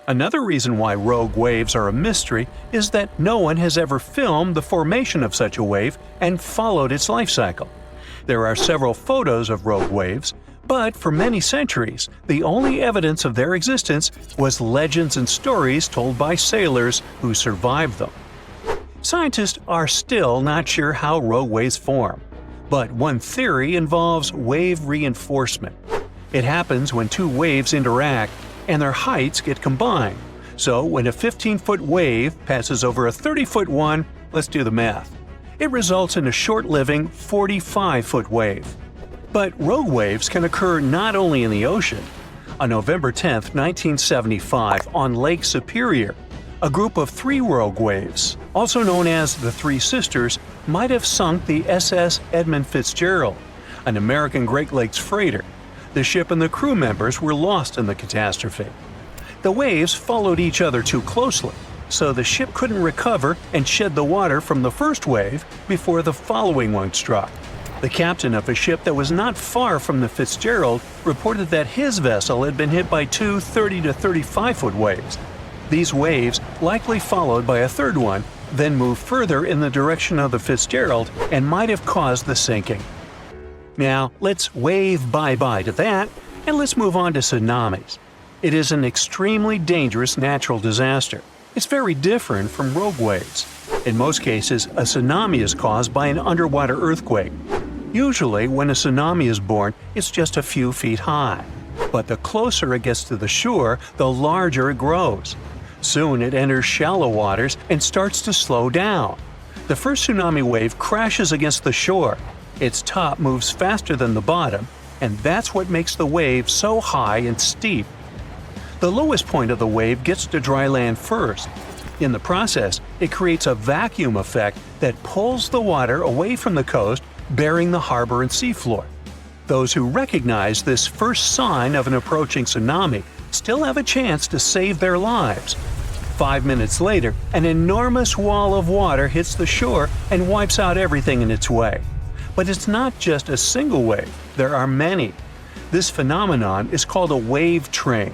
Another reason why rogue waves are a mystery is that no one has ever filmed the formation of such a wave and followed its life cycle. There are several photos of rogue waves, but for many centuries, the only evidence of their existence was legends and stories told by sailors who survived them. Scientists are still not sure how rogue waves form, but one theory involves wave reinforcement. It happens when two waves interact and their heights get combined. So when a 15-foot wave passes over a 30-foot one, let's do the math. It results in a short-living 45-foot wave. But rogue waves can occur not only in the ocean. On November 10, 1975, on Lake Superior, a group of 3 rogue waves, also known as the Three Sisters, might have sunk the SS Edmund Fitzgerald, an American Great Lakes freighter. The ship and the crew members were lost in the catastrophe. The waves followed each other too closely, so the ship couldn't recover and shed the water from the first wave before the following one struck. The captain of a ship that was not far from the Fitzgerald reported that his vessel had been hit by 2 30 to 35-foot waves. These waves likely followed by a third one, then moved further in the direction of the Fitzgerald and might have caused the sinking. Now, let's wave bye-bye to that, and let's move on to tsunamis. It is an extremely dangerous natural disaster. It's very different from rogue waves. In most cases, a tsunami is caused by an underwater earthquake. Usually, when a tsunami is born, it's just a few feet high. But the closer it gets to the shore, the larger it grows. Soon it enters shallow waters and starts to slow down. The first tsunami wave crashes against the shore. Its top moves faster than the bottom, and that's what makes the wave so high and steep. The lowest point of the wave gets to dry land first. In the process, it creates a vacuum effect that pulls the water away from the coast, burying the harbor and seafloor. Those who recognize this first sign of an approaching tsunami still have a chance to save their lives. 5 minutes later, an enormous wall of water hits the shore and wipes out everything in its way. But it's not just a single wave, there are many. This phenomenon is called a wave train.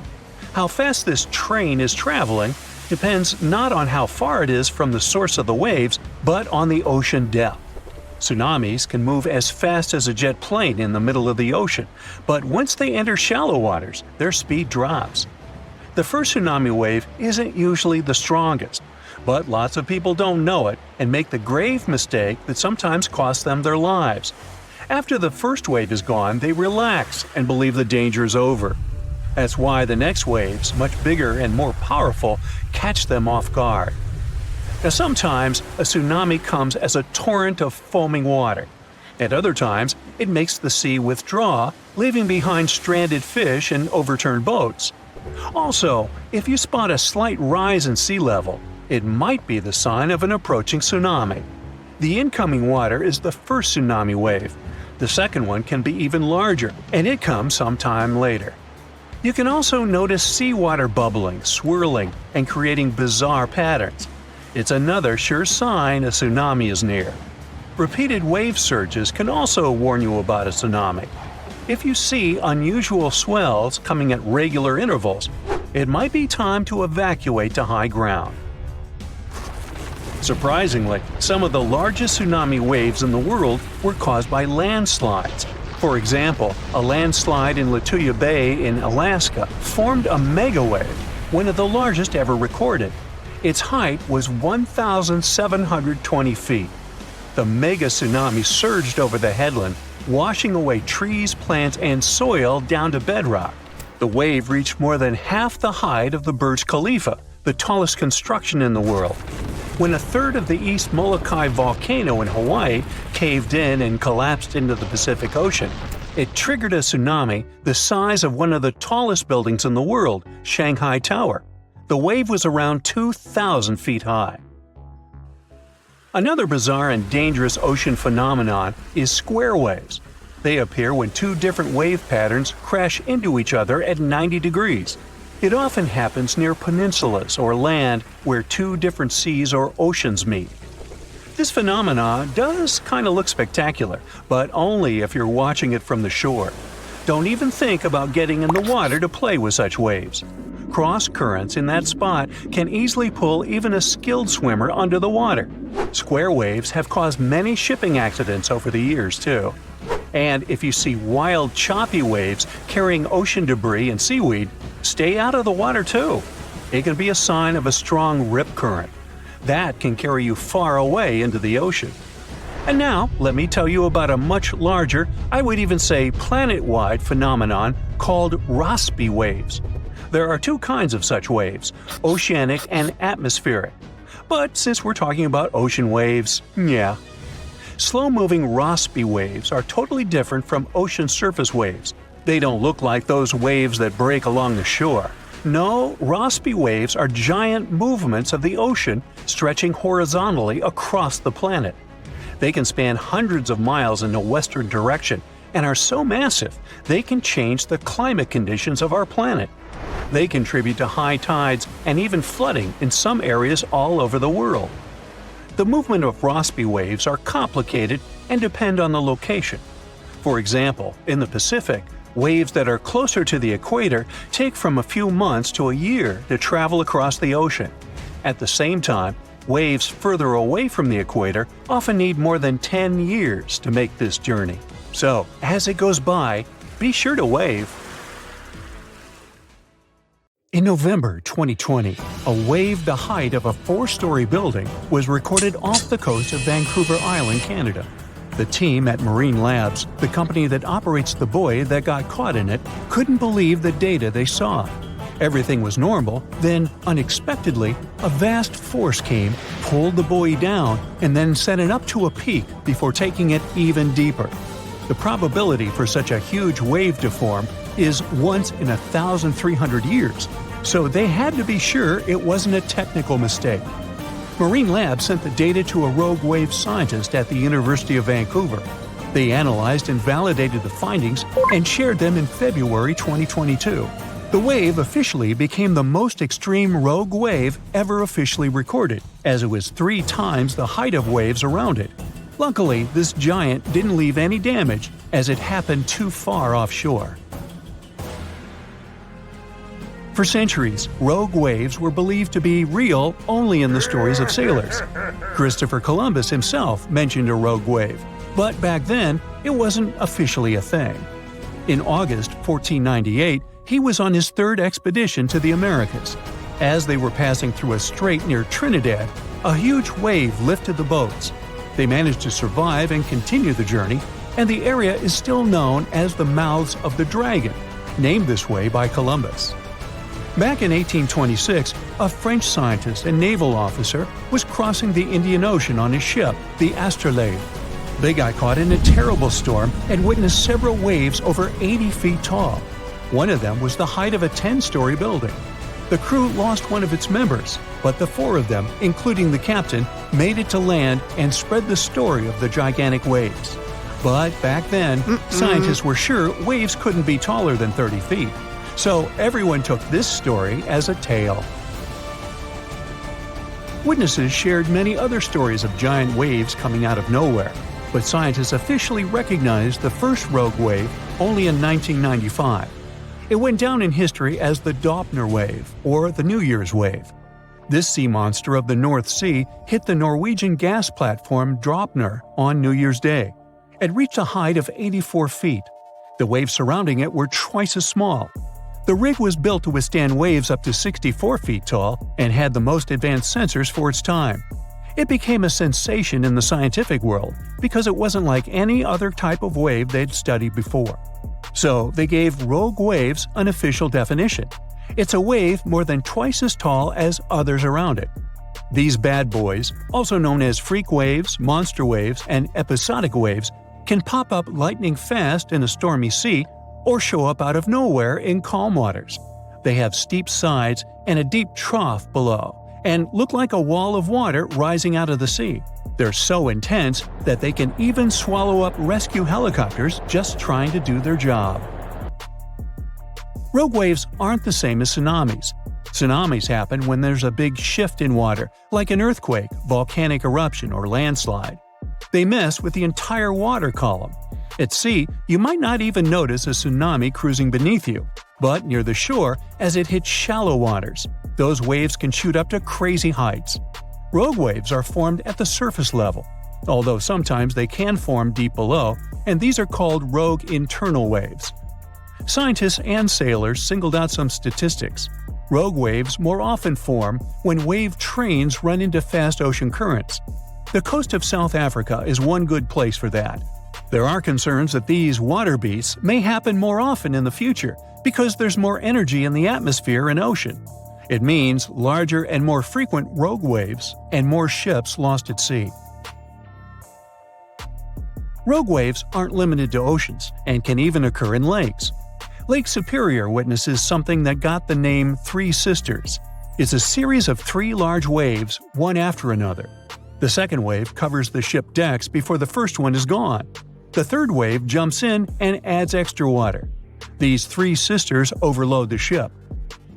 How fast this train is traveling depends not on how far it is from the source of the waves, but on the ocean depth. Tsunamis can move as fast as a jet plane in the middle of the ocean, but once they enter shallow waters, their speed drops. The first tsunami wave isn't usually the strongest, but lots of people don't know it and make the grave mistake that sometimes costs them their lives. After the first wave is gone, they relax and believe the danger is over. That's why the next waves, much bigger and more powerful, catch them off guard. Now sometimes a tsunami comes as a torrent of foaming water. At other times, it makes the sea withdraw, leaving behind stranded fish and overturned boats. Also, if you spot a slight rise in sea level, it might be the sign of an approaching tsunami. The incoming water is the first tsunami wave. The second one can be even larger, and it comes sometime later. You can also notice seawater bubbling, swirling, and creating bizarre patterns. It's another sure sign a tsunami is near. Repeated wave surges can also warn you about a tsunami. If you see unusual swells coming at regular intervals, it might be time to evacuate to high ground. Surprisingly, some of the largest tsunami waves in the world were caused by landslides. For example, a landslide in Lituya Bay in Alaska formed a megawave. one of the largest ever recorded. Its height was 1,720 feet. The mega tsunami surged over the headland, washing away trees, plants, and soil down to bedrock. The wave reached more than half the height of the Burj Khalifa, the tallest construction in the world. When a third of the East Molokai volcano in Hawaii caved in and collapsed into the Pacific Ocean, it triggered a tsunami the size of one of the tallest buildings in the world, Shanghai Tower. The wave was around 2,000 feet high. Another bizarre and dangerous ocean phenomenon is square waves. They appear when two different wave patterns crash into each other at 90 degrees. It often happens near peninsulas or land where two different seas or oceans meet. This phenomenon does kind of look spectacular, but only if you're watching it from the shore. Don't even think about getting in the water to play with such waves. Cross currents in that spot can easily pull even a skilled swimmer under the water. Square waves have caused many shipping accidents over the years, too. And if you see wild, choppy waves carrying ocean debris and seaweed, stay out of the water, too. It can be a sign of a strong rip current. That can carry you far away into the ocean. And now, let me tell you about a much larger, I would even say planet-wide phenomenon called Rossby waves. There are two kinds of such waves, oceanic and atmospheric. But since we're talking about ocean waves, yeah. Slow-moving Rossby waves are totally different from ocean surface waves. They don't look like those waves that break along the shore. No, Rossby waves are giant movements of the ocean stretching horizontally across the planet. They can span hundreds of miles in a western direction and are so massive they can change the climate conditions of our planet. They contribute to high tides and even flooding in some areas all over the world. The movement of Rossby waves are complicated and depend on the location. For example, in the Pacific, waves that are closer to the equator take from a few months to a year to travel across the ocean. At the same time, waves further away from the equator often need more than 10 years to make this journey. So, as it goes by, be sure to wave. In November 2020, a wave the height of a 4-story building was recorded off the coast of Vancouver Island, Canada. The team at Marine Labs, the company that operates the buoy that got caught in it, couldn't believe the data they saw. Everything was normal, then, unexpectedly, a vast force came, pulled the buoy down, and then sent it up to a peak before taking it even deeper. The probability for such a huge wave to form is once in 1,300 years, so they had to be sure it wasn't a technical mistake. Marine Labs sent the data to a rogue wave scientist at the University of Vancouver. They analyzed and validated the findings and shared them in February 2022. The wave officially became the most extreme rogue wave ever officially recorded, as it was 3 times the height of waves around it. Luckily, this giant didn't leave any damage, as it happened too far offshore. For centuries, rogue waves were believed to be real only in the stories of sailors. Christopher Columbus himself mentioned a rogue wave, but back then, it wasn't officially a thing. In August 1498, he was on his 3rd expedition to the Americas. As they were passing through a strait near Trinidad, a huge wave lifted the boats. They managed to survive and continue the journey, and the area is still known as the Mouths of the Dragon, named this way by Columbus. Back in 1826, a French scientist and naval officer was crossing the Indian Ocean on his ship, the Astrolabe. They got caught in a terrible storm and witnessed several waves over 80 feet tall. One of them was the height of a 10-story building. The crew lost one of its members, but the 4 of them, including the captain, made it to land and spread the story of the gigantic waves. But back then, scientists were sure waves couldn't be taller than 30 feet. So everyone took this story as a tale. Witnesses shared many other stories of giant waves coming out of nowhere, but scientists officially recognized the first rogue wave only in 1995. It went down in history as the Doppner wave, or the New Year's wave. This sea monster of the North Sea hit the Norwegian gas platform Draupner on New Year's Day. It reached a height of 84 feet. The waves surrounding it were twice as small. The rig was built to withstand waves up to 64 feet tall and had the most advanced sensors for its time. It became a sensation in the scientific world because it wasn't like any other type of wave they'd studied before. So they gave rogue waves an official definition. It's a wave more than twice as tall as others around it. These bad boys, also known as freak waves, monster waves, and episodic waves, can pop up lightning fast in a stormy sea or show up out of nowhere in calm waters. They have steep sides and a deep trough below, and look like a wall of water rising out of the sea. They're so intense that they can even swallow up rescue helicopters just trying to do their job. Rogue waves aren't the same as tsunamis. Tsunamis happen when there's a big shift in water, like an earthquake, volcanic eruption, or landslide. They mess with the entire water column. At sea, you might not even notice a tsunami cruising beneath you, but near the shore, as it hits shallow waters, those waves can shoot up to crazy heights. Rogue waves are formed at the surface level, although sometimes they can form deep below, and these are called rogue internal waves. Scientists and sailors singled out some statistics. Rogue waves more often form when wave trains run into fast ocean currents. The coast of South Africa is one good place for that. There are concerns that these water beasts may happen more often in the future because there's more energy in the atmosphere and ocean. It means larger and more frequent rogue waves and more ships lost at sea. Rogue waves aren't limited to oceans and can even occur in lakes. Lake Superior witnesses something that got the name Three Sisters. It's a series of three large waves, one after another. The second wave covers the ship decks before the first one is gone. The third wave jumps in and adds extra water. These three sisters overload the ship.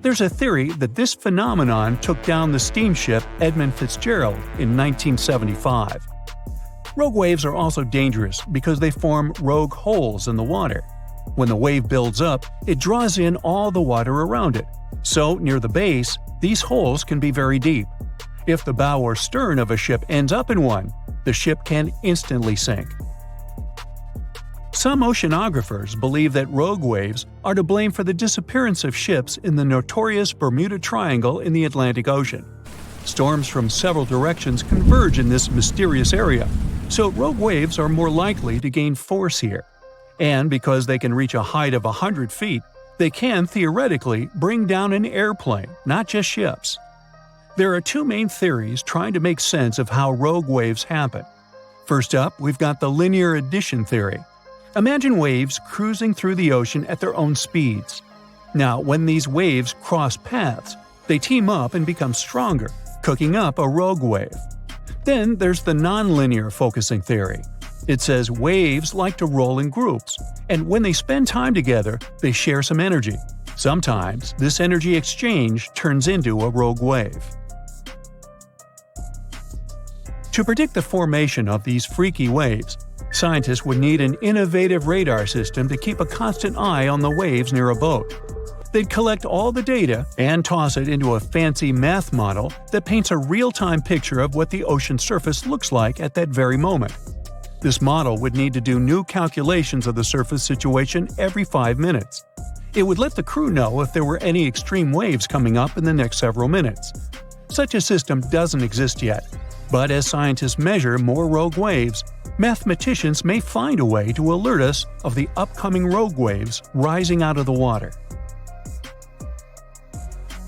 There's a theory that this phenomenon took down the steamship Edmund Fitzgerald in 1975. Rogue waves are also dangerous because they form rogue holes in the water. When the wave builds up, it draws in all the water around it. So, near the base, these holes can be very deep. If the bow or stern of a ship ends up in one, the ship can instantly sink. Some oceanographers believe that rogue waves are to blame for the disappearance of ships in the notorious Bermuda Triangle in the Atlantic Ocean. Storms from several directions converge in this mysterious area, so rogue waves are more likely to gain force here. And because they can reach a height of 100 feet, they can theoretically bring down an airplane, not just ships. There are two main theories trying to make sense of how rogue waves happen. First up, we've got the linear addition theory. Imagine waves cruising through the ocean at their own speeds. Now, when these waves cross paths, they team up and become stronger, cooking up a rogue wave. Then there's the nonlinear focusing theory. It says waves like to roll in groups, and when they spend time together, they share some energy. Sometimes, this energy exchange turns into a rogue wave. To predict the formation of these freaky waves, scientists would need an innovative radar system to keep a constant eye on the waves near a boat. They'd collect all the data and toss it into a fancy math model that paints a real-time picture of what the ocean surface looks like at that very moment. This model would need to do new calculations of the surface situation every 5 minutes. It would let the crew know if there were any extreme waves coming up in the next several minutes. Such a system doesn't exist yet, but as scientists measure more rogue waves, mathematicians may find a way to alert us of the upcoming rogue waves rising out of the water.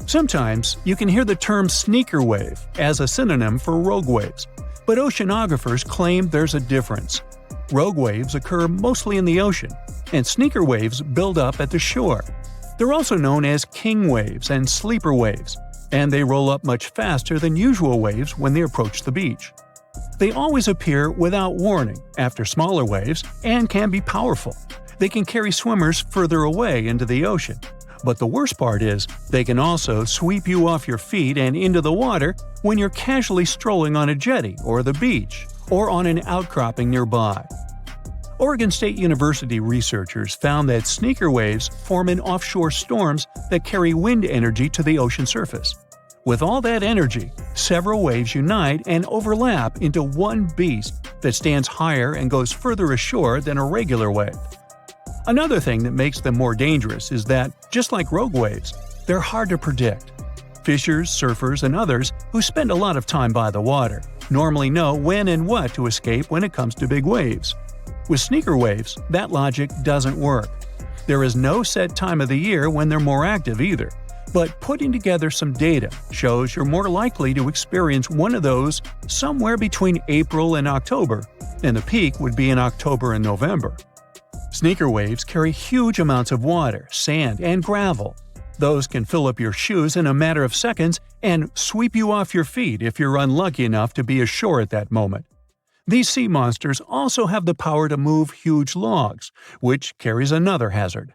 Sometimes you can hear the term sneaker wave as a synonym for rogue waves, but oceanographers claim there's a difference. Rogue waves occur mostly in the ocean, and sneaker waves build up at the shore. They're also known as king waves and sleeper waves, and they roll up much faster than usual waves when they approach the beach. They always appear without warning after smaller waves and can be powerful. They can carry swimmers further away into the ocean. But the worst part is, they can also sweep you off your feet and into the water when you're casually strolling on a jetty or the beach, or on an outcropping nearby. Oregon State University researchers found that sneaker waves form in offshore storms that carry wind energy to the ocean surface. With all that energy, several waves unite and overlap into one beast that stands higher and goes further ashore than a regular wave. Another thing that makes them more dangerous is that, just like rogue waves, they're hard to predict. Fishers, surfers, and others who spend a lot of time by the water normally know when and what to escape when it comes to big waves. With sneaker waves, that logic doesn't work. There is no set time of the year when they're more active either, but putting together some data shows you're more likely to experience one of those somewhere between April and October, and the peak would be in October and November. Sneaker waves carry huge amounts of water, sand, and gravel. Those can fill up your shoes in a matter of seconds and sweep you off your feet if you're unlucky enough to be ashore at that moment. These sea monsters also have the power to move huge logs, which carries another hazard.